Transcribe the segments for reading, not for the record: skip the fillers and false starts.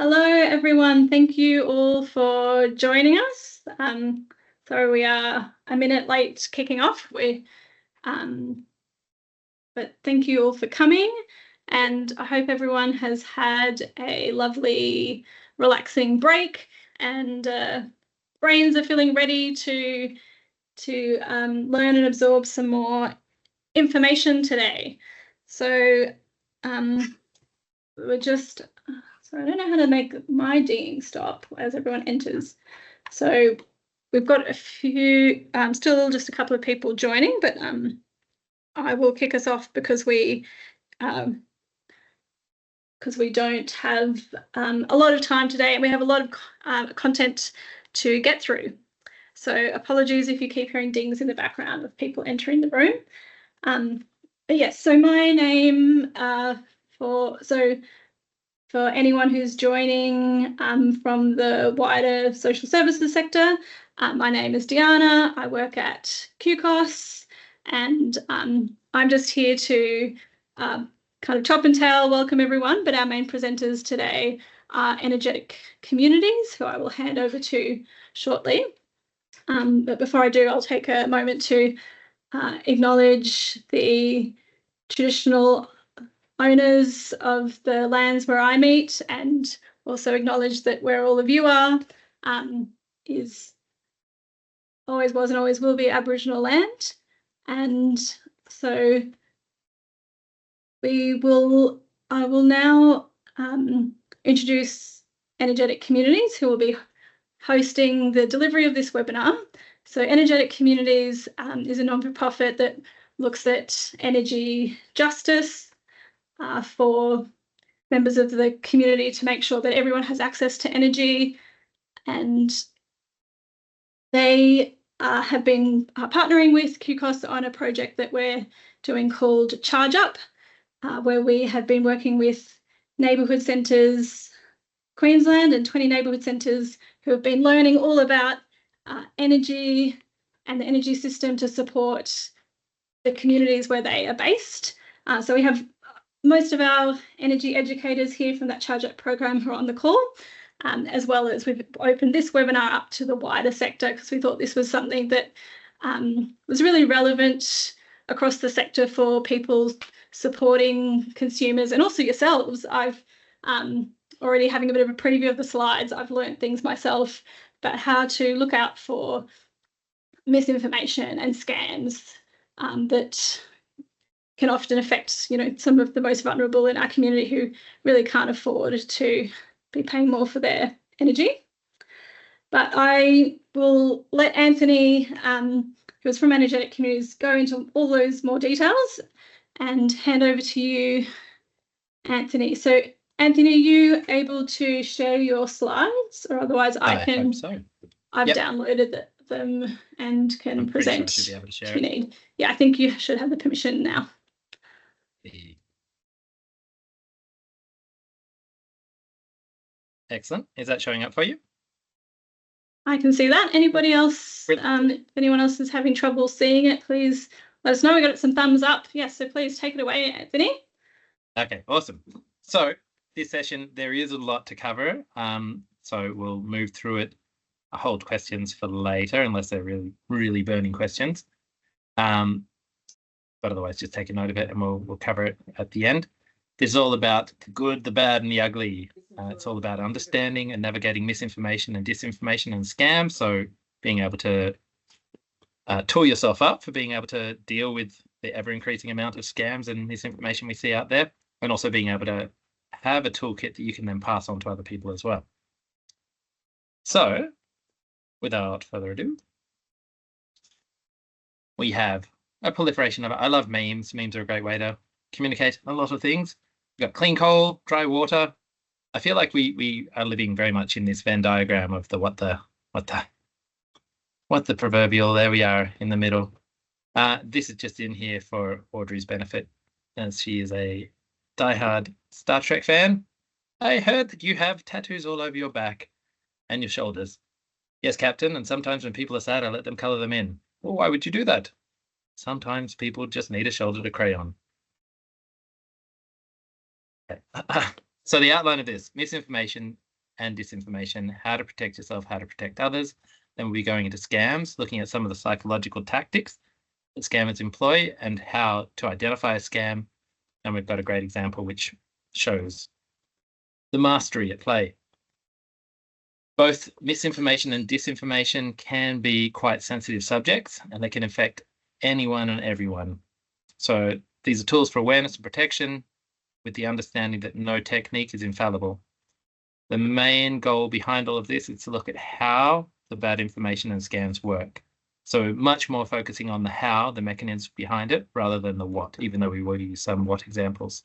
Hello, everyone. Thank you all for joining us. Sorry we are a minute late kicking off. But thank you all for coming, and I hope everyone has had a lovely, relaxing break, and brains are feeling ready to learn and absorb some more information today. So we're just so I don't know how to make my dinging stop as everyone enters. So we've got a few, still just a couple of people joining, but I will kick us off because we don't have a lot of time today, and we have a lot of content to get through. So apologies if you keep hearing dings in the background of people entering the room. But yes, so my name for anyone who's joining from the wider social services sector, my name is Diana. I work at QCOS, and I'm just here to kind of top and tail welcome everyone, but our main presenters today are Energetic Communities, who I will hand over to shortly. But before I do, I'll take a moment to acknowledge the traditional owners of the lands where I meet, and also acknowledge that where all of you are is always was and always will be Aboriginal land. And so I will now introduce Energetic Communities, who will be hosting the delivery of this webinar. So Energetic Communities is a non-for-profit that looks at energy justice for members of the community to make sure that everyone has access to energy. And they have been partnering with QCOS on a project that we're doing called Charge Up, where we have been working with neighbourhood centres, Queensland, and 20 neighbourhood centres who have been learning all about energy and the energy system to support the communities where they are based. So we have most of our energy educators here from that Charge Up program who are on the call, as well as we've opened this webinar up to the wider sector because we thought this was something that was really relevant across the sector for people supporting consumers and also yourselves. I've already having a bit of a preview of the slides. I've learned things myself about how to look out for misinformation and scams that can often affect, some of the most vulnerable in our community who really can't afford to be paying more for their energy. But I will let Anthony, who is from Energetic Communities, go into all those more details and hand over to you, Anthony. So, Anthony, are you able to share your slides, or otherwise I can? Hope so. I've downloaded them and can present sure I should be able to share if you need. Yeah, I think you should have the permission now. Excellent. Is that showing up for you? I can see that. Anybody else, if anyone else is having trouble seeing it, please let us know. We got some thumbs up. Yes, so please take it away, Anthony. Okay, awesome. So this session, there is a lot to cover. So we'll move through it. I'll hold questions for later, unless they're really, really burning questions. But otherwise, just take a note of it and we'll cover it at the end. This is all about the good, the bad, and the ugly. It's all about understanding and navigating misinformation and disinformation and scams. So being able to tool yourself up for being able to deal with the ever-increasing amount of scams and misinformation we see out there, and also being able to have a toolkit that you can then pass on to other people as well. So without further ado, we have a proliferation of, I love memes. Memes are a great way to communicate a lot of things. We've got clean coal, dry water. I feel like we are living very much in this Venn diagram of the what the proverbial. There we are in the middle. This is just in here for Audrey's benefit, as she is a diehard Star Trek fan. I heard that you have tattoos all over your back and your shoulders. Yes, Captain, and sometimes when people are sad, I let them colour them in. Well, why would you do that? Sometimes people just need a shoulder to cray on. Okay. So the outline of this: misinformation and disinformation, how to protect yourself, how to protect others. Then we'll be going into scams, looking at some of the psychological tactics that scammers employ and how to identify a scam. And we've got a great example which shows the mastery at play. Both misinformation and disinformation can be quite sensitive subjects, and they can affect anyone and everyone. So these are tools for awareness and protection, with the understanding that no technique is infallible. The main goal behind all of this is to look at how the bad information and scams work. So much more focusing on the how, the mechanisms behind it, rather than the what, even though we will use some what examples.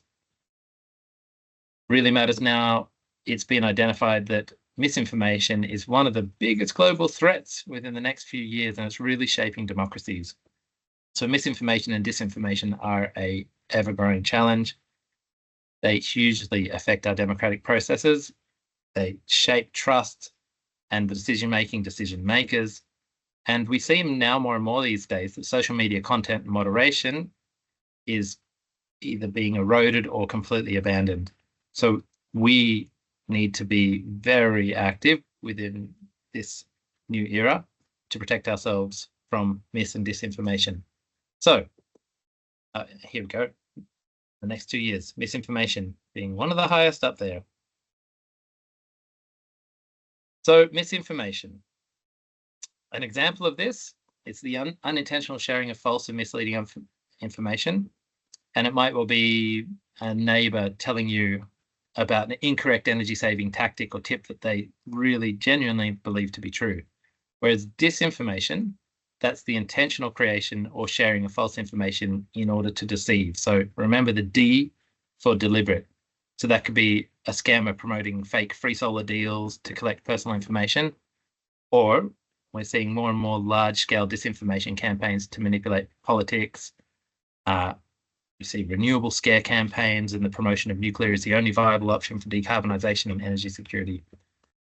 Really matters now, it's been identified that misinformation is one of the biggest global threats within the next few years, and it's really shaping democracies. So misinformation and disinformation are an ever-growing challenge. They hugely affect our democratic processes. They shape trust and the decision-making, decision makers. And we see now more and more these days that social media content moderation is either being eroded or completely abandoned. So we need to be very active within this new era to protect ourselves from mis and disinformation. So here we go. The next 2 years, misinformation being one of the highest up there. So misinformation. An example of this is the unintentional sharing of false and misleading information. And it might well be a neighbor telling you about an incorrect energy saving tactic or tip that they really genuinely believe to be true. Whereas disinformation, that's the intentional creation or sharing of false information in order to deceive. So remember the D for deliberate. So that could be a scammer promoting fake free solar deals to collect personal information, or we're seeing more and more large-scale disinformation campaigns to manipulate politics. You see renewable scare campaigns and the promotion of nuclear is the only viable option for decarbonisation and energy security.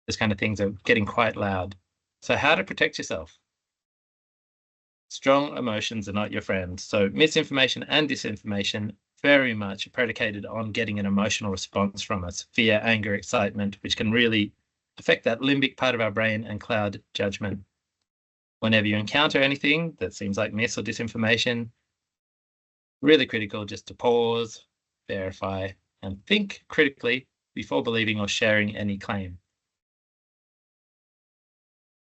Those kind of things are getting quite loud. So how to protect yourself? Strong emotions are not your friend. So misinformation and disinformation very much predicated on getting an emotional response from us, fear, anger, excitement, which can really affect that limbic part of our brain and cloud judgment. Whenever you encounter anything that seems like mis or disinformation, really critical just to pause, verify, and think critically before believing or sharing any claim.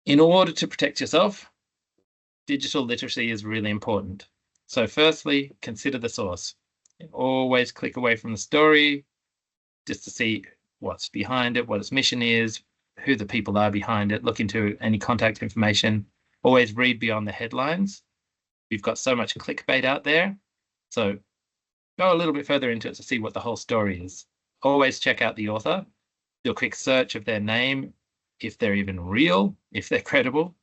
In order to protect yourself, digital literacy is really important. So firstly, consider the source. Always click away from the story just to see what's behind it, what its mission is, who the people are behind it, look into any contact information. Always read beyond the headlines. We've got so much clickbait out there. So go a little bit further into it to see what the whole story is. Always check out the author. Do a quick search of their name, if they're even real, if they're credible.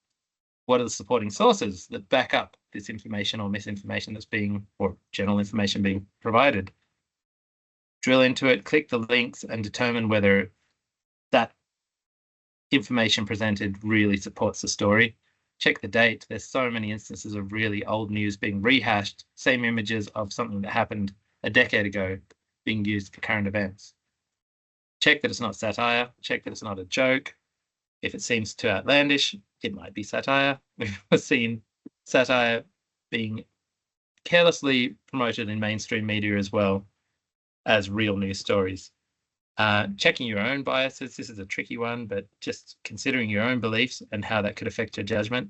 What are the supporting sources that back up this information or misinformation that's being, or general information being provided? Drill into it, click the links, and determine whether that information presented really supports the story. Check the date. There's so many instances of really old news being rehashed, same images of something that happened a decade ago being used for current events. Check that it's not satire. Check that it's not a joke. If it seems too outlandish, it might be satire. We've seen satire being carelessly promoted in mainstream media as well as real news stories. Checking your own biases. This is a tricky one, but just considering your own beliefs and how that could affect your judgment.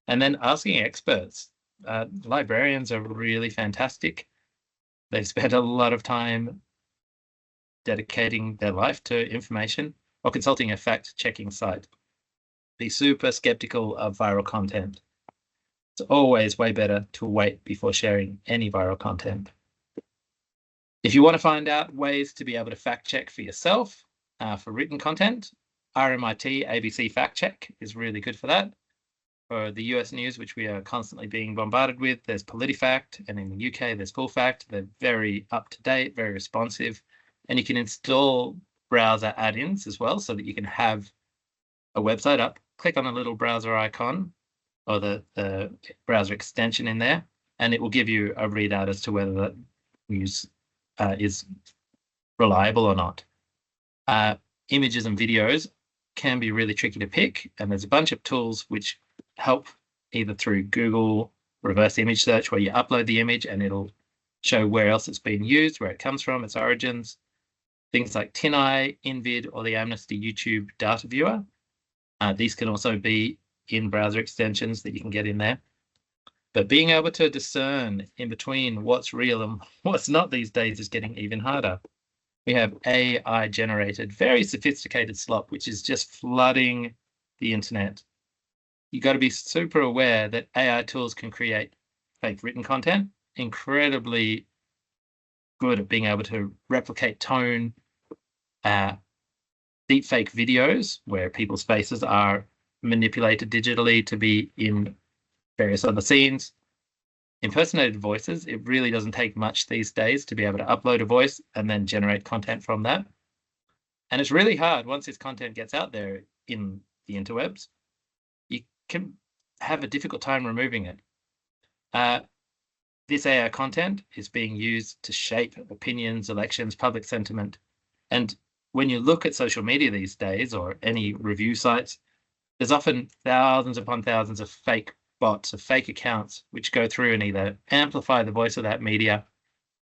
And then asking experts. Librarians are really fantastic. They've spent a lot of time dedicating their life to information, or consulting a fact-checking site. Be super skeptical of viral content. It's always way better to wait before sharing any viral content. If you want to find out ways to be able to fact check for yourself for written content, RMIT ABC Fact Check is really good for that. For the US news, which we are constantly being bombarded with, there's PolitiFact, and in the UK, there's FullFact. They're very up-to-date, very responsive, and you can install browser add-ins as well so that you can have a website up, click on a little browser icon or the browser extension in there, and it will give you a readout as to whether that news is reliable or not. images and videos can be really tricky to pick. And there's a bunch of tools which help either through Google reverse image search, where you upload the image and it'll show where else it's been used, where it comes from, its origins. Things like TinEye, InVid, or the Amnesty YouTube data viewer. These can also be in browser extensions that you can get in there. But being able to discern in between what's real and what's not these days is getting even harder. We have AI-generated, very sophisticated slop, which is just flooding the internet. You've got to be super aware that AI tools can create fake written content, incredibly good at being able to replicate tone, deepfake videos where people's faces are manipulated digitally to be in various other scenes. Impersonated voices, it really doesn't take much these days to be able to upload a voice and then generate content from that. And it's really hard once this content gets out there in the interwebs. You can have a difficult time removing it. This AI content is being used to shape opinions, elections, public sentiment. And when you look at social media these days, or any review sites, there's often thousands upon thousands of fake bots, of fake accounts, which go through and either amplify the voice of that media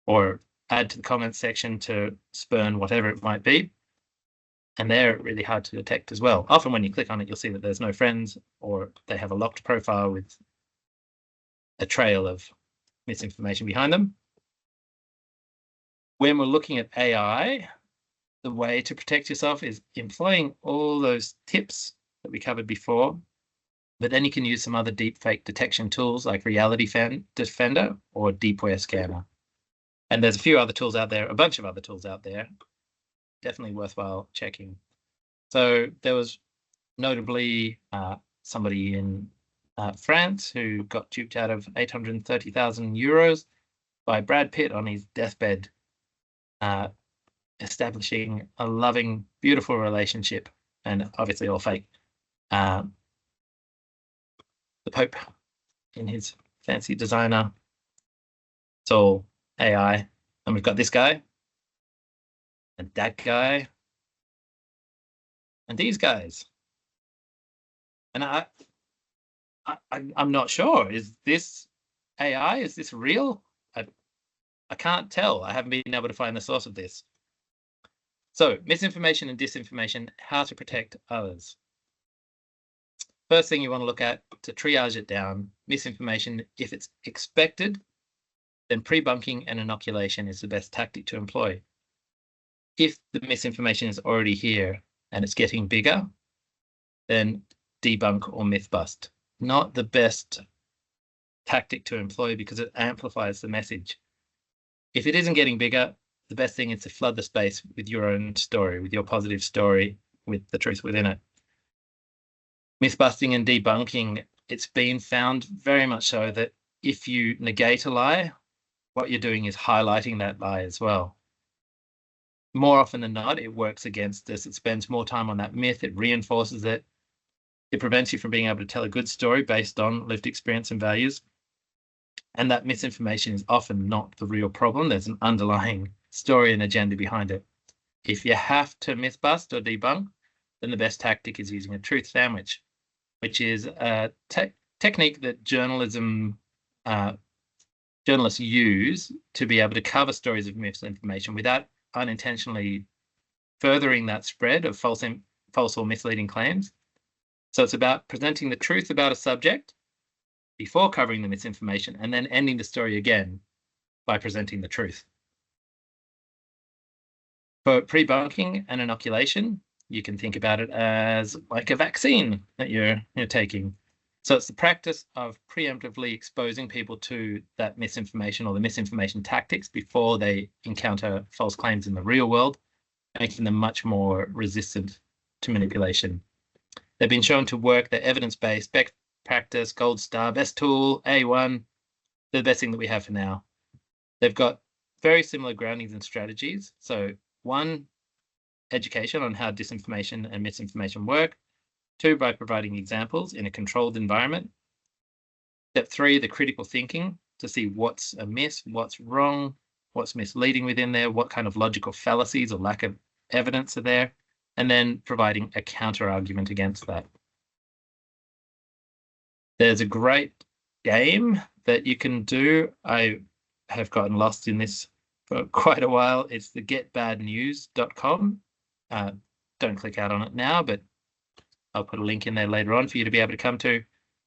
or add to the comments section to spurn whatever it might be. And they're really hard to detect as well. Often when you click on it, you'll see that there's no friends, or they have a locked profile with a trail of misinformation behind them. When we're looking at AI, the way to protect yourself is employing all those tips that we covered before, but then you can use some other deepfake detection tools like Reality Defender or Deepware Scanner. And there's a few other tools out there, a bunch of other tools out there, definitely worthwhile checking. So there was notably somebody in France who got duped out of 830,000 euros by Brad Pitt on his deathbed, establishing a loving, beautiful relationship, and obviously all fake. The Pope in his fancy designer, it's all AI. And we've got this guy, and that guy, and these guys. And I'm not sure. Is this AI? Is this real? I can't tell. I haven't been able to find the source of this. So, misinformation and disinformation, how to protect others. First thing you want to look at to triage it down, misinformation, if it's expected, then pre-bunking and inoculation is the best tactic to employ. If the misinformation is already here and it's getting bigger, then debunk or myth bust. Not the best tactic to employ because it amplifies the message. If it isn't getting bigger, the best thing is to flood the space with your own story, with your positive story, with the truth within it. Myth busting and debunking, it's been found very much so that if you negate a lie, what you're doing is highlighting that lie as well. More often than not, it works against us. It spends more time on that myth. It reinforces it. It prevents you from being able to tell a good story based on lived experience and values. And that misinformation is often not the real problem. There's an underlying story and agenda behind it. If you have to myth bust or debunk, then the best tactic is using a truth sandwich, which is a technique that journalists use to be able to cover stories of misinformation without unintentionally furthering that spread of false or misleading claims. So it's about presenting the truth about a subject before covering the misinformation, and then ending the story again by presenting the truth. For pre-bunking and inoculation, you can think about it as like a vaccine that you're taking. So it's the practice of preemptively exposing people to that misinformation or the misinformation tactics before they encounter false claims in the real world, making them much more resistant to manipulation. They've been shown to work. They're evidence-based, best practice, gold star, best tool, A1. They're the best thing that we have for now. They've got very similar groundings and strategies. So 1, education on how disinformation and misinformation work. 2, by providing examples in a controlled environment. Step 3, the critical thinking to see what's amiss, what's wrong, what's misleading within there, what kind of logical fallacies or lack of evidence are there. and then providing a counter argument against that. There's a great game that you can do. I have gotten lost in this for quite a while. It's the getbadnews.com. Don't click out on it now, but I'll put a link in there later on for you to be able to come to.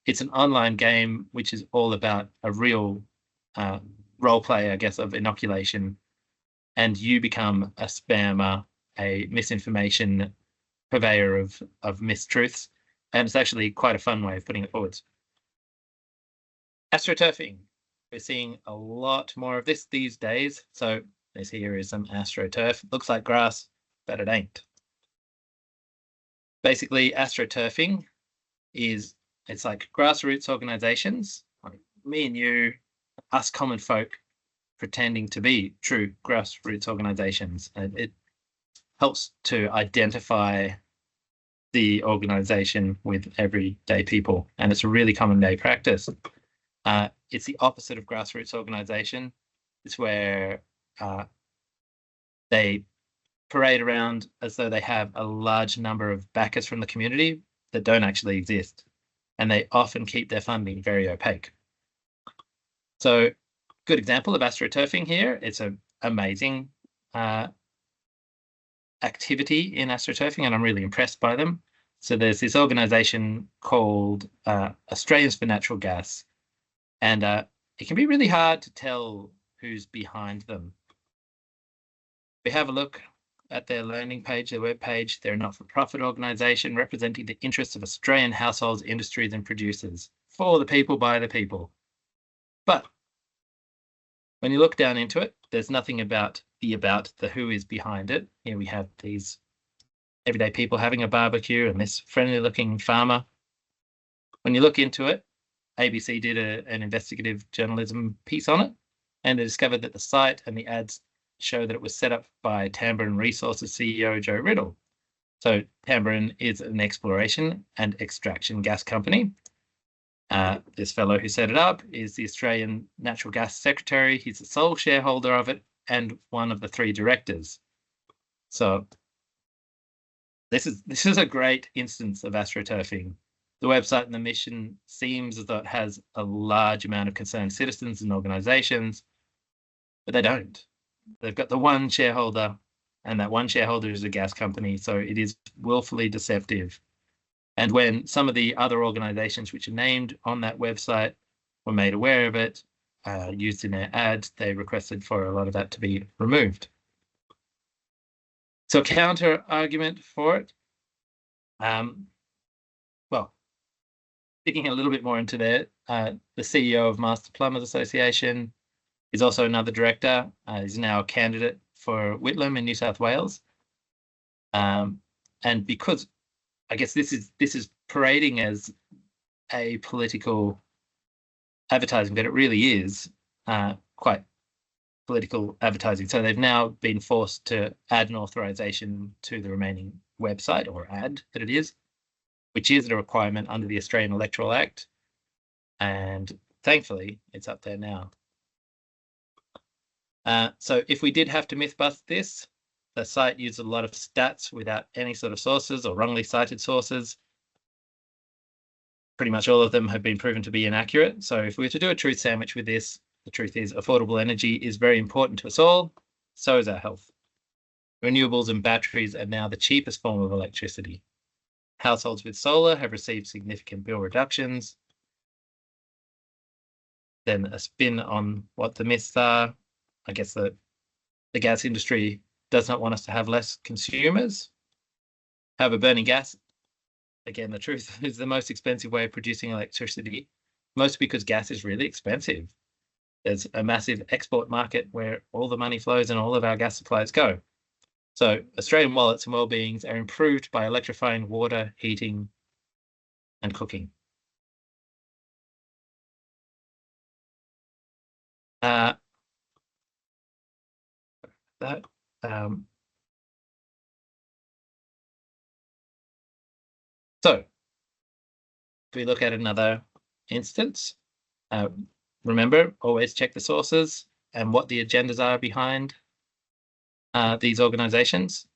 It's an online game which is all about a real role play, I guess, of inoculation, and you become a spammer, a misinformation purveyor of mistruths, and it's actually quite a fun way of putting it forwards. Astroturfing. We're seeing a lot more of this these days. So this here is some astroturf. Looks like grass, but it ain't. Basically, astroturfing is, it's like grassroots organizations, like me and you, us common folk, pretending to be true grassroots organizations. And it helps to identify the organization with everyday people. And it's a really common day practice. It's the opposite of grassroots organization. It's where they parade around as though they have a large number of backers from the community that don't actually exist. And they often keep their funding very opaque. So, good example of astroturfing here. It's an amazing activity in astroturfing, and I'm really impressed by them. So there's this organization called Australians for Natural Gas. And it can be really hard to tell who's behind them. We have a look at their landing page, their webpage. They're a not-for-profit organisation representing the interests of Australian households, industries and producers. For the people, by the people. But when you look down into it, there's nothing about the who is behind it. Here we have these everyday people having a barbecue and this friendly-looking farmer. When you look into it, ABC did an investigative journalism piece on it, and they discovered that the site and the ads show that it was set up by Tamboran Resources CEO Joe Riddle. So Tamboran is an exploration and extraction gas company. This fellow who set it up is the Australian Natural Gas Secretary. He's the sole shareholder of it and one of the 3 directors. So this is a great instance of astroturfing. The website and the mission seems as though it has a large amount of concerned citizens and organisations, but they don't. They've got the one shareholder, and that one shareholder is a gas company, so it is willfully deceptive. And when some of the other organisations which are named on that website were made aware of it, used in their ads, they requested for a lot of that to be removed. So counter argument for it. Well, digging a little bit more into there, the CEO of Master Plumbers Association is also another director. He's now a candidate for Whitlam in New South Wales. And because I guess this is parading as a political advertising, but it really is quite political advertising. So they've now been forced to add an authorization to the remaining website, or ad that it is, which is a requirement under the Australian Electoral Act. And thankfully, it's up there now. So if we did have to myth bust this, the site used a lot of stats without any sort of sources or wrongly cited sources. Pretty much all of them have been proven to be inaccurate. So if we were to do a truth sandwich with this, the truth is affordable energy is very important to us all. So is our health. Renewables and batteries are now the cheapest form of electricity. Households with solar have received significant bill reductions. Then a spin on what the myths are. I guess the gas industry does not want us to have less consumers. However, burning gas, again, the truth is the most expensive way of producing electricity, mostly because gas is really expensive. There's a massive export market where all the money flows and all of our gas supplies go. So Australian wallets and well-beings are improved by electrifying water, heating, and cooking. So if we look at another instance, remember, always check the sources and what the agendas are behind these organizations.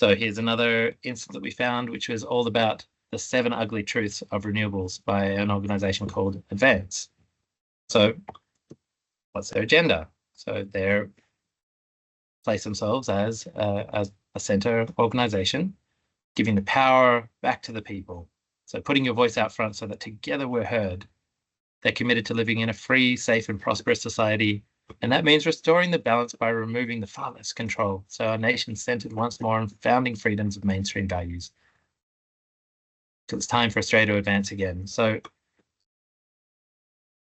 So here's another instance that we found, which was all about the 7 ugly truths of renewables by an organization called Advance. So what's their agenda? So they place themselves as a center organization, giving the power back to the people. So putting your voice out front so that together we're heard. They're committed to living in a free, safe, and prosperous society. And that means restoring the balance by removing the far less control. So our nation's centered once more on founding freedoms of mainstream values. So it's time for Australia to advance again. So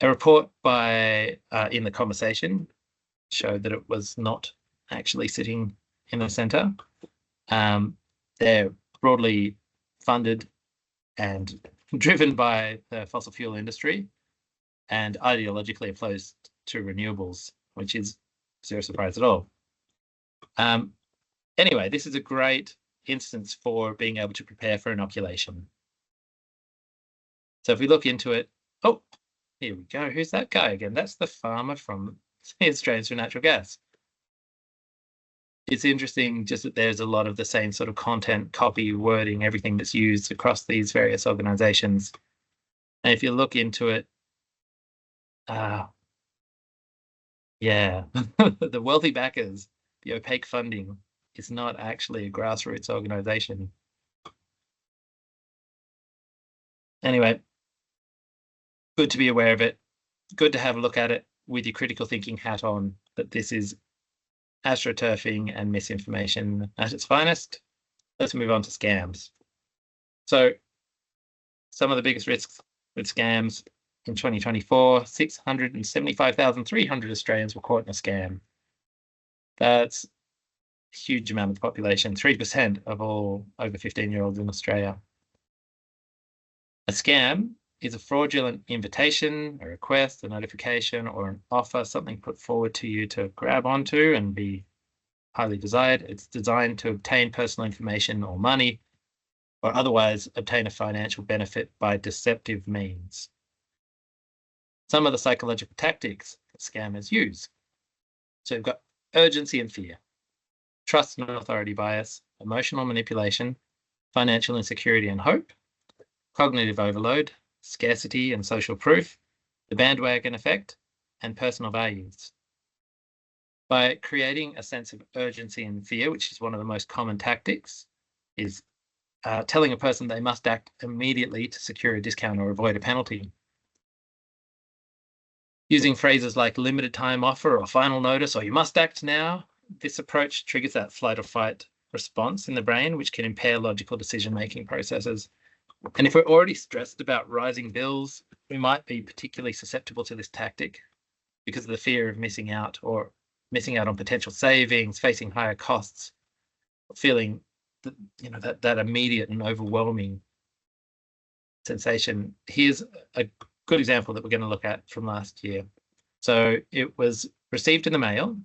a report by In the Conversation showed that it was not actually sitting in the center. They're broadly funded and driven by the fossil fuel industry and ideologically opposed to renewables, which is zero surprise at all. Anyway, this is a great instance for being able to prepare for inoculation. So if we look into it, oh, here we go. Who's that guy again? That's the farmer from Australians for Natural Gas. It's interesting just that there's a lot of the same sort of content, copy, wording, everything that's used across these various organizations. And if you look into it, yeah, the wealthy backers, the opaque funding, is not actually a grassroots organization. Anyway, good to be aware of it. Good to have a look at it with your critical thinking hat on, that this is astroturfing and misinformation at its finest. Let's move on to scams. So some of the biggest risks with scams in 2024, 675,300 Australians were caught in a scam. That's a huge amount of the population, 3% of all over 15-year-olds in Australia. A scam is a fraudulent invitation, a request, a notification, or an offer, something put forward to you to grab onto and be highly desired. It's designed to obtain personal information or money, or otherwise obtain a financial benefit by deceptive means. Some of the psychological tactics that scammers use. So you've got urgency and fear, trust and authority bias, emotional manipulation, financial insecurity and hope, cognitive overload, scarcity and social proof, the bandwagon effect, and personal values. By creating a sense of urgency and fear, which is one of the most common tactics, is telling a person they must act immediately to secure a discount or avoid a penalty. Using phrases like limited time offer or final notice or you must act now, this approach triggers that flight or fight response in the brain, which can impair logical decision-making processes. And if we're already stressed about rising bills, we might be particularly susceptible to this tactic because of the fear of missing out or missing out on potential savings, facing higher costs, feeling that immediate and overwhelming sensation. Here's a good example that we're going to look at from last year. So it was received in the mail,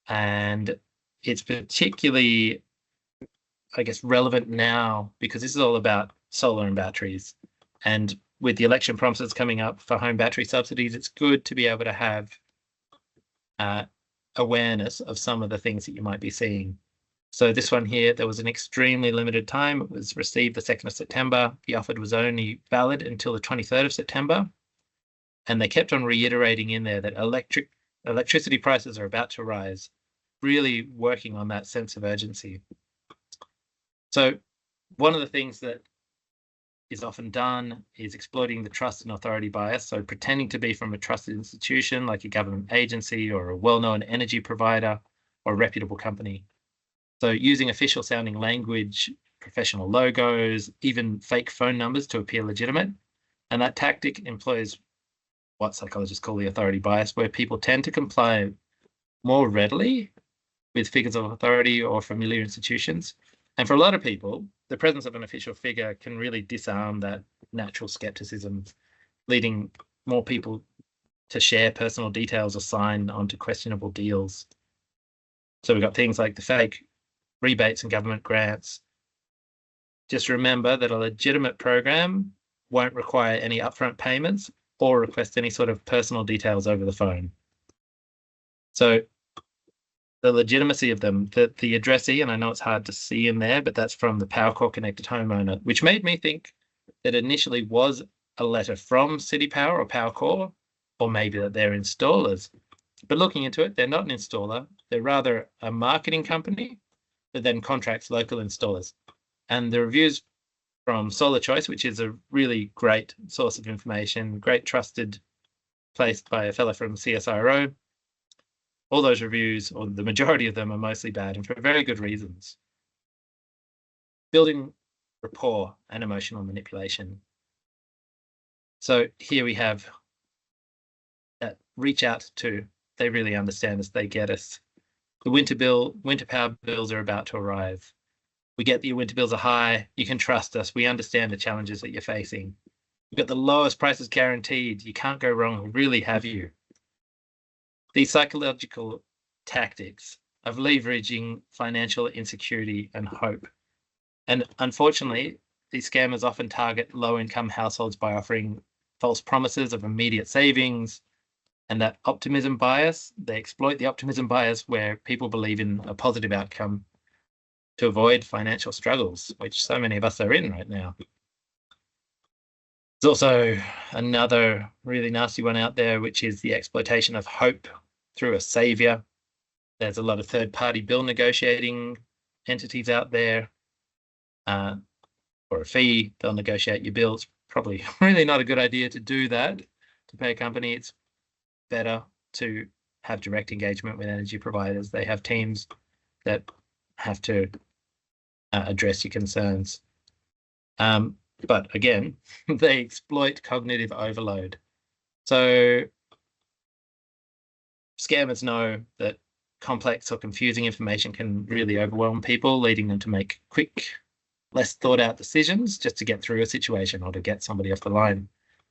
and it's particularly, I guess, relevant now because this is all about solar and batteries. And with the election promises coming up for home battery subsidies, it's good to be able to have awareness of some of the things that you might be seeing. So this one here, there was an extremely limited time. It was received the 2nd of September. The offer was only valid until the 23rd of September. And they kept on reiterating in there that electricity prices are about to rise, really working on that sense of urgency. So one of the things that is often done is exploiting the trust and authority bias. So pretending to be from a trusted institution like a government agency or a well-known energy provider or a reputable company. So using official sounding language, professional logos, even fake phone numbers to appear legitimate. And that tactic employs what psychologists call the authority bias, where people tend to comply more readily with figures of authority or familiar institutions. And for a lot of people, the presence of an official figure can really disarm that natural skepticism, leading more people to share personal details or sign onto questionable deals. So we've got things like the fake rebates and government grants. Just remember that a legitimate program won't require any upfront payments or request any sort of personal details over the phone. So the legitimacy of them, that the addressee, and I know it's hard to see in there, but that's from the Powercore connected homeowner, which made me think that initially was a letter from City Power or Powercore, or maybe that they're installers. But looking into it, they're not an installer. They're rather a marketing company that then contracts local installers. And the reviews from Solar Choice, which is a really great source of information, great trusted place by a fellow from CSIRO, all those reviews, or the majority of them, are mostly bad, and for very good reasons. Building rapport and emotional manipulation. So here we have that reach out to, they really understand us, they get us. The winter power bills are about to arrive. We get that your winter bills are high. You can trust us. We understand the challenges that you're facing. We've got the lowest prices guaranteed. You can't go wrong. We really have you. These psychological tactics of leveraging financial insecurity and hope. And unfortunately, these scammers often target low-income households by offering false promises of immediate savings, and that optimism bias. They exploit the optimism bias where people believe in a positive outcome to avoid financial struggles, which so many of us are in right now. There's also another really nasty one out there, which is the exploitation of hope through a savior. There's a lot of third-party bill negotiating entities out there. For a fee, they'll negotiate your bills. Probably really not a good idea to do that, to pay a company. It's better to have direct engagement with energy providers. They have teams that have to address your concerns. But again, they exploit cognitive overload. So scammers know that complex or confusing information can really overwhelm people, leading them to make quick, less thought out decisions just to get through a situation or to get somebody off the line.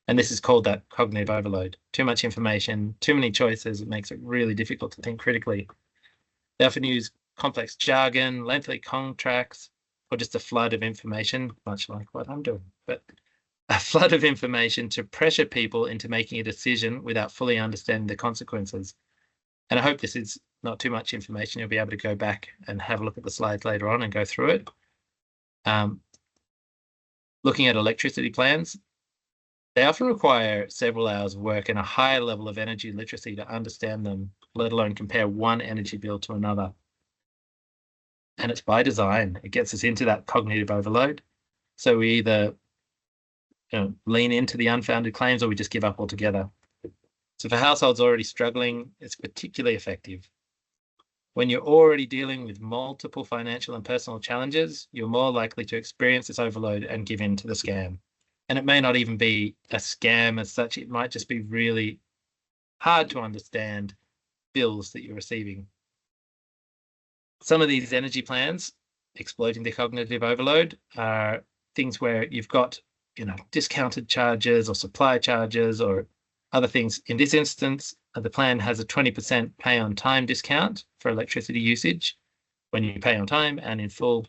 And this is called that cognitive overload. Too much information, too many choices. It makes it really difficult to think critically. They often use complex jargon, lengthy contracts, or just a flood of information, much like what I'm doing, but a flood of information to pressure people into making a decision without fully understanding the consequences. And I hope this is not too much information. You'll be able to go back and have a look at the slides later on and go through it. Looking at electricity plans, they often require several hours of work and a higher level of energy literacy to understand them, let alone compare one energy bill to another. And it's by design. It gets us into that cognitive overload. So we either lean into the unfounded claims or we just give up altogether. So for households already struggling, it's particularly effective. When you're already dealing with multiple financial and personal challenges, you're more likely to experience this overload and give in to the scam. And it may not even be a scam as such. It might just be really hard to understand bills that you're receiving. Some of these energy plans, exploiting the cognitive overload, are things where you've got, discounted charges or supply charges or other things. In this instance, the plan has a 20% pay on time discount for electricity usage when you pay on time and in full.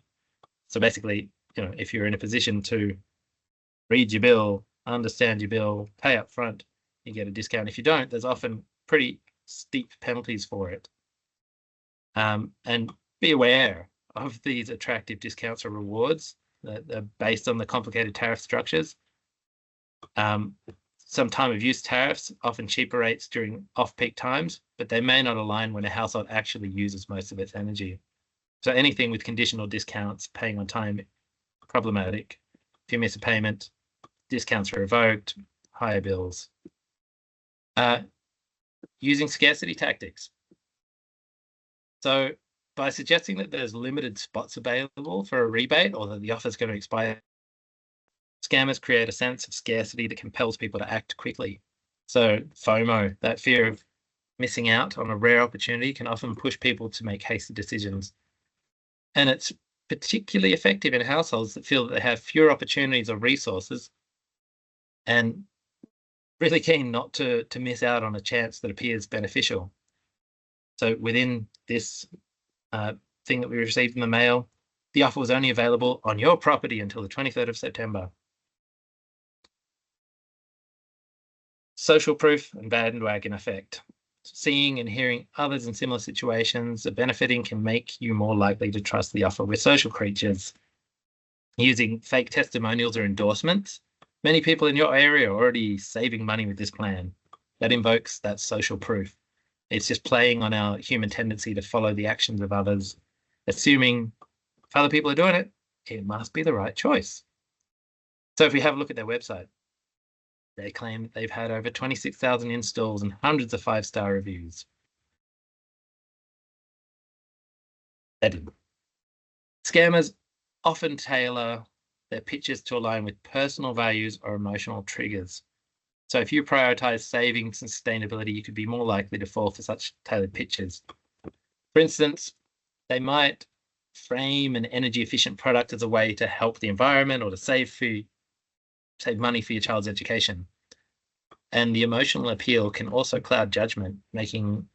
So basically, if you're in a position to read your bill, understand your bill, pay up front, you get a discount. If you don't, there's often pretty steep penalties for it. And be aware of these attractive discounts or rewards that are based on the complicated tariff structures. Some time of use tariffs, often cheaper rates during off-peak times, but they may not align when a household actually uses most of its energy. So anything with conditional discounts, paying on time, problematic. If you miss a payment, discounts are revoked, higher bills. Using scarcity tactics. So by suggesting that there's limited spots available for a rebate or that the offer is going to expire, scammers create a sense of scarcity that compels people to act quickly. So FOMO, that fear of missing out on a rare opportunity, can often push people to make hasty decisions. And it's particularly effective in households that feel that they have fewer opportunities or resources and really keen not to miss out on a chance that appears beneficial. So within this thing that we received in the mail, the offer was only available on your property until the 23rd of September. Social proof and bandwagon effect. seeing and hearing others in similar situations are benefiting can make you more likely to trust the offer. We're social creatures. Using fake testimonials or endorsements, many people in your area are already saving money with this plan. That invokes that social proof. It's just playing on our human tendency to follow the actions of others, assuming if other people are doing it, it must be the right choice. So if we have a look at their website, they claim that they've had over 26,000 installs and hundreds of 5-star reviews. They didn't. Scammers often tailor their pitches to align with personal values or emotional triggers. So if you prioritize savings and sustainability, you could be more likely to fall for such tailored pitches. For instance, they might frame an energy efficient product as a way to help the environment or to save money for your child's education. And the emotional appeal can also cloud judgment, making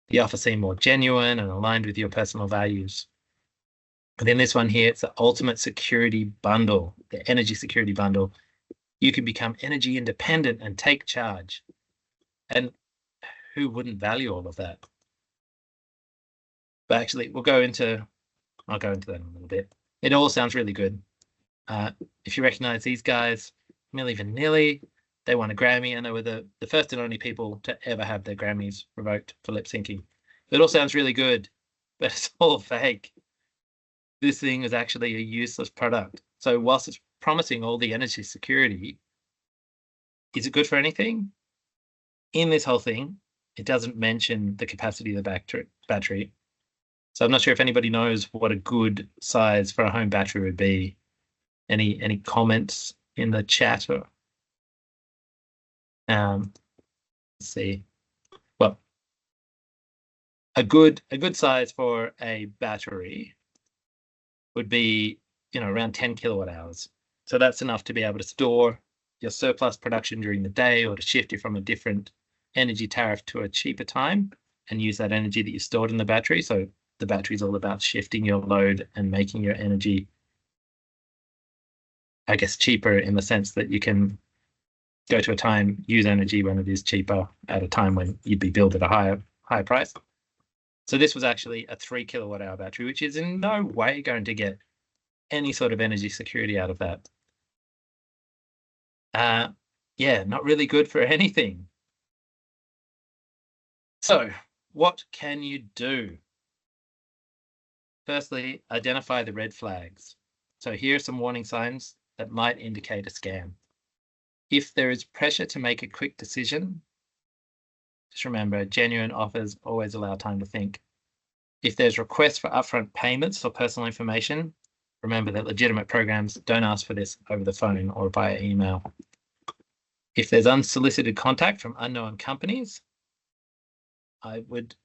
the offer seem more genuine and aligned with your personal values. And then this one here, it's the ultimate security bundle, the energy security bundle. You can become energy independent and take charge. And who wouldn't value all of that? But actually, I'll go into that in a little bit. It all sounds really good. If you recognize these guys, Milli Vanilli, they won a Grammy, and they were the first and only people to ever have their Grammys revoked for lip syncing. It all sounds really good, but it's all fake. This thing is actually a useless product. So whilst it's promising all the energy security, is it good for anything? In this whole thing, it doesn't mention the capacity of the battery. So I'm not sure if anybody knows what a good size for a home battery would be. Any comments in the chat? Or let's see. Well, a good size for a battery would be, around 10 kilowatt hours. So that's enough to be able to store your surplus production during the day, or to shift you from a different energy tariff to a cheaper time and use that energy that you stored in the battery. So the battery is all about shifting your load and making your energy, I guess, cheaper in the sense that you can go to a time, use energy when it is cheaper at a time when you'd be billed at a higher price. So this was actually a 3 kilowatt hour battery, which is in no way going to get any sort of energy security out of that. Yeah, not really good for anything. So what can you do? Firstly, identify the red flags. So here are some warning signs that might indicate a scam. If there is pressure to make a quick decision, just remember, genuine offers always allow time to think. If there's requests for upfront payments or personal information, remember that legitimate programs don't ask for this over the phone or via email. If there's unsolicited contact from unknown companies, I would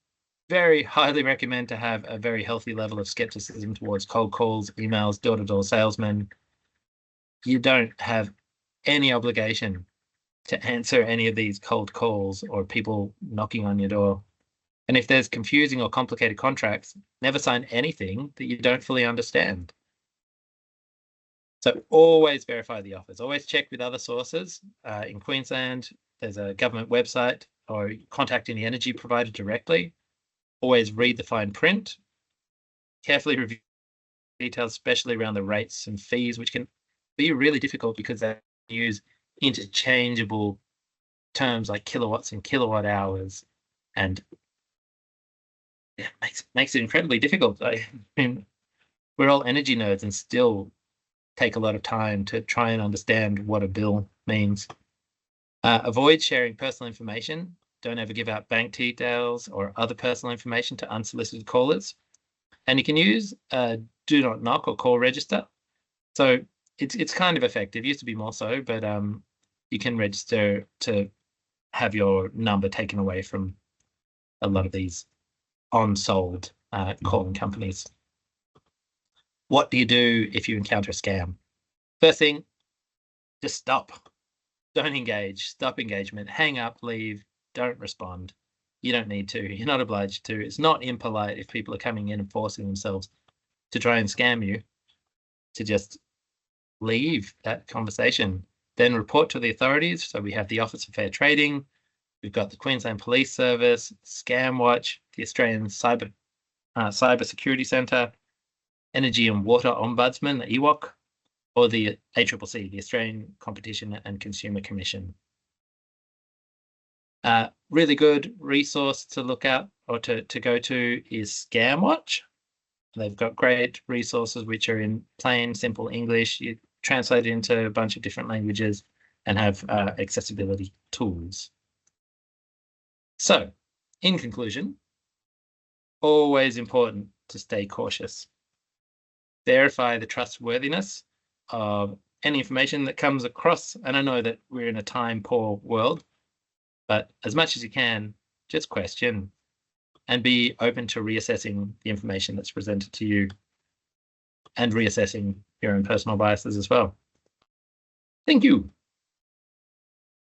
very highly recommend to have a very healthy level of skepticism towards cold calls, emails, door-to-door salesmen. You don't have any obligation to answer any of these cold calls or people knocking on your door. And if there's confusing or complicated contracts, never sign anything that you don't fully understand. So always verify the offers. Always check with other sources. In Queensland, there's a government website, or contacting the energy provider directly. Always read the fine print. Carefully review details, especially around the rates and fees, which can be really difficult because they use interchangeable terms like kilowatts and kilowatt hours, and it makes it incredibly difficult. I mean, we're all energy nerds and still take a lot of time to try and understand what a bill means. Avoid sharing personal information. Don't ever give out bank details or other personal information to unsolicited callers. And you can use do not knock or call register. So it's kind of effective. It used to be more so, but you can register to have your number taken away from a lot of these on-sold calling companies. What do you do if you encounter a scam? First thing, just stop. Don't engage. Stop engagement. Hang up, leave. Don't respond. You don't need to. You're not obliged to. It's not impolite if people are coming in and forcing themselves to try and scam you, to just leave that conversation. Then report to the authorities. So we have the Office of Fair Trading, We've got the Queensland Police Service, Scamwatch, the Australian Cyber Security Centre, Energy and Water Ombudsman, the EWOC, or the ACCC, the Australian Competition and Consumer Commission. Really good resource to look at or to go to is Scamwatch. They've got great resources which are in plain, simple English. You translate it into a bunch of different languages and have accessibility tools. So, in conclusion, always important to stay cautious. Verify the trustworthiness of any information that comes across. And I know that we're in a time-poor world, but as much as you can, just question and be open to reassessing the information that's presented to you and reassessing your own personal biases as well. Thank you.